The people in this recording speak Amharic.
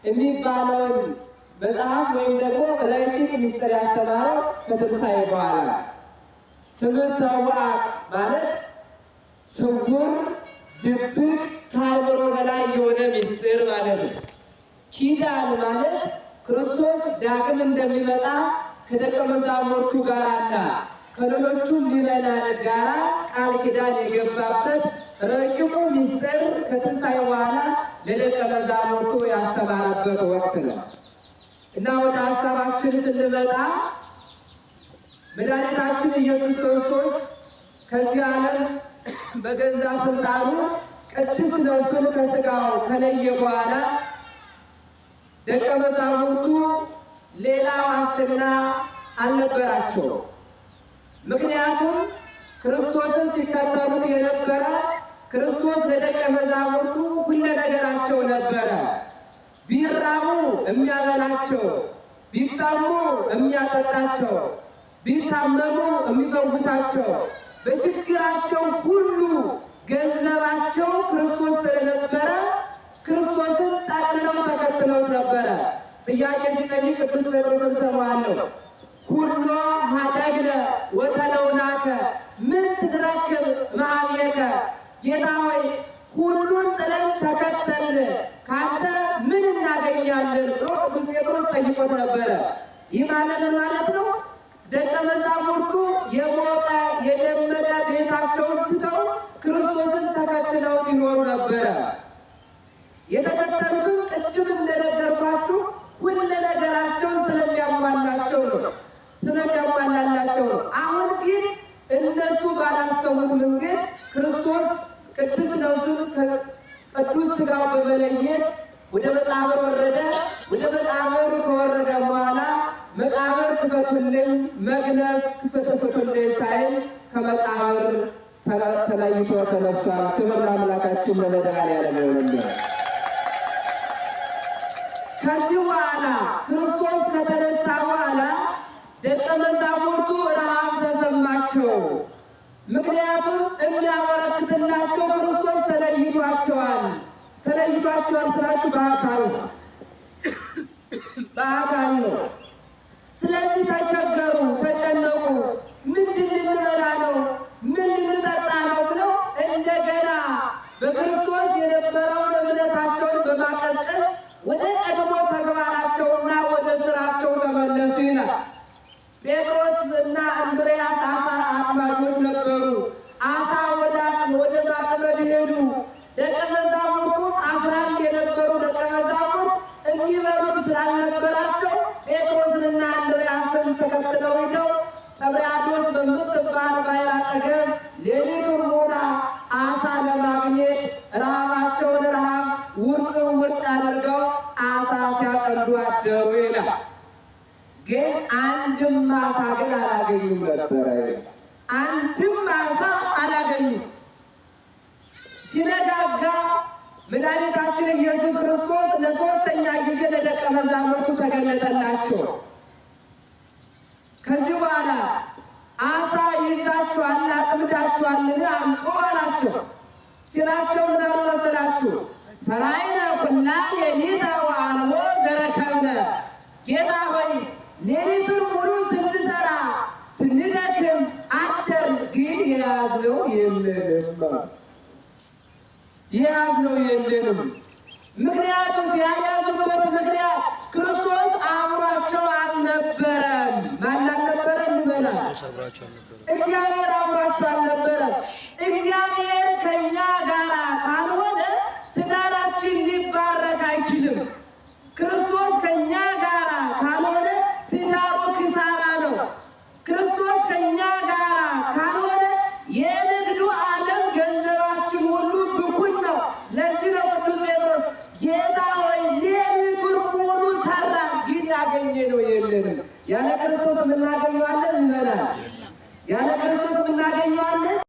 የሚባለውን መጽሐፍ ወይም ደግሞ ረቂቅ ምስጢር ያስተማረው ከትንሣኤ በኋላ። ትምህርተ ውአት ማለት ስውር ድብቅ ከአእምሮ በላይ የሆነ ምስጢር ማለት ነው። ኪዳን ማለት ክርስቶስ ዳግም እንደሚመጣ ከደቀ መዛሙርቱ ጋርና ከሌሎቹም ምዕመናን ጋር ቃል ኪዳን የገባበት ረቂቁ ምስጢር ከትንሣኤ በኋላ ለደቀ መዛሙርቱ ያስተማረበት ወቅት ነው እና ወደ ሀሳባችን ስንመጣ መድኃኒታችን ኢየሱስ ክርስቶስ ከዚህ ዓለም በገዛ ስልጣኑ ቅድስት ነፍሱን ከሥጋው ከለየ በኋላ ደቀ መዛሙርቱ ሌላ ዋስትና አልነበራቸው። ምክንያቱም ክርስቶስን ሲከተሉት የነበረ ክርስቶስ ለደቀ መዛሙርቱ ሁሉ ነገራቸው ነበረ። ቢራቡ የሚያበላቸው፣ ቢጠሙ የሚያጠጣቸው፣ ቢታመሙ የሚፈውሳቸው፣ በችግራቸው ሁሉ ገንዘባቸው ክርስቶስ ስለነበረ ክርስቶስን ጠቅልለው ተከትለውት ነበረ። ጥያቄ ሲጠይቅ ቅዱስ ጴጥሮስን ሰማዋለሁ። ኩሎ ሀደግነ ወተለውናከ ምን ትድረክብ መሀብየከ፣ ጌታ ሆይ ሁሉን ጥለን ተከተልን፣ ካንተ ምን እናገኛለን ብሎ ቅዱስ ጴጥሮስ ጠይቆት ነበረ። ይህ ማለት ማለት ነው ደቀ መዛሙርቱ የሞቀ የደመቀ ቤታቸውን ትተው ክርስቶስን ተከትለውት ይኖሩ ነበረ። የተከተሉትም ቅድም እንደነገርኳችሁ ሁሉ ነገራቸውን ስለሚያሟላላቸው ነው። አሁን ግን እነሱ ባላሰቡት መንገድ ክርስቶስ ቅድስት ነፍሱን ከቅዱስ ሥጋው በመለየት ወደ መቃብር ወረደ። ወደ መቃብር ከወረደ በኋላ መቃብር ክፈቱልኝ፣ መግነዝ ክፈቱልኝ ሳይል ከመቃብር ተለይቶ ተነስቷል። ክብር ለአምላካችን ለመድኃኔዓለም ይሁን። ከዚህ በኋላ ክርስቶስ ከተነሳ በኋላ ደቀ መዛሙርቱ ረሃብ ተሰማቸው። ምክንያቱም የሚያበረክትላቸው ክርስቶስ ተለይቷቸዋል ስላችሁ በአካል ነው። ስለዚህ ተቸገሩ፣ ተጨነቁ። ምንድን ልንበላ ነው? ምን ልንጠጣ ነው? ብለው እንደገና በክርስቶስ የነበረውን እምነታቸውን በማቀዝቀዝ ወደ ቀድሞ ተግባራቸውና ወደ ስራቸው ተመለሱ ይላል። ጴጥሮስ እና እንድርያስ አሳ አጥማጆች ነበሩ። አሳ ወደ ማጥመድ ሄዱ። ደቀ መዛሙርቱ 11 የነበሩ ደቀ መዛሙርት የሚበሉት ስላልነበራቸው ጴጥሮስንና እንድርያስን ተከትለው ሄደው ጥብርያዶስ በምትባል ባሕር አጠገብ ሌሊቱን ሙሉ አሳ ለማግኘት ረሃባቸውን ረሃብ ውርጭ አድርገው አሳ ሲያጠምዱ አደሩ ይላል። ግን አንድም አሳ ግን አላገኙም ነበረ። አንድም አሳ አላገኙም። ሲነጋጋ መድኃኒታችን ኢየሱስ ክርስቶስ ለሶስተኛ ጊዜ ለደቀ መዛሙርቱ ተገለጠላቸው። ከዚህ በኋላ አሳ ይዛችኋል፣ አጥምዳችኋልን? አምጡ አላቸው። ሲላቸው ምን አሉ መሰላችሁ? ሰራይነ ኩላ ሌሊተ ወአልቦ ዘረከብነ። ጌታ ሆይ ሌሊቱን ሙሉ ስንሰራ ስንደክም አደርን፣ ግን የያዝነው የለንም። ምክንያቱም ያልያዙበት ምክንያት ክርስቶስ አብሯቸው አልነበረም። ማን አልነበረም? እግዚአብሔር አብሯቸው አልነበረም። እግዚአብሔር ከእኛ ጋር ካልሆነ ትዳራችን ሊባረክ አይችልም። ክርስቶስ ከእኛ ጋር ካልሆነ ትዳሩ ኪሳራ ነው። ክርስቶስ ከእኛ ጋር ካልሆነ የንግዱ ዓለም ገንዘባችን ሁሉ ብኩን ነው። ለዚህ ነው ቅዱስ ጴጥሮስ ጌታ ሆይ ሌሊቱን ሙሉ ሰራ፣ ግን ያገኘነው የለንም። ያለ ክርስቶስ የምናገኘዋለን ይመናል። ያለ ክርስቶስ የምናገኘዋለን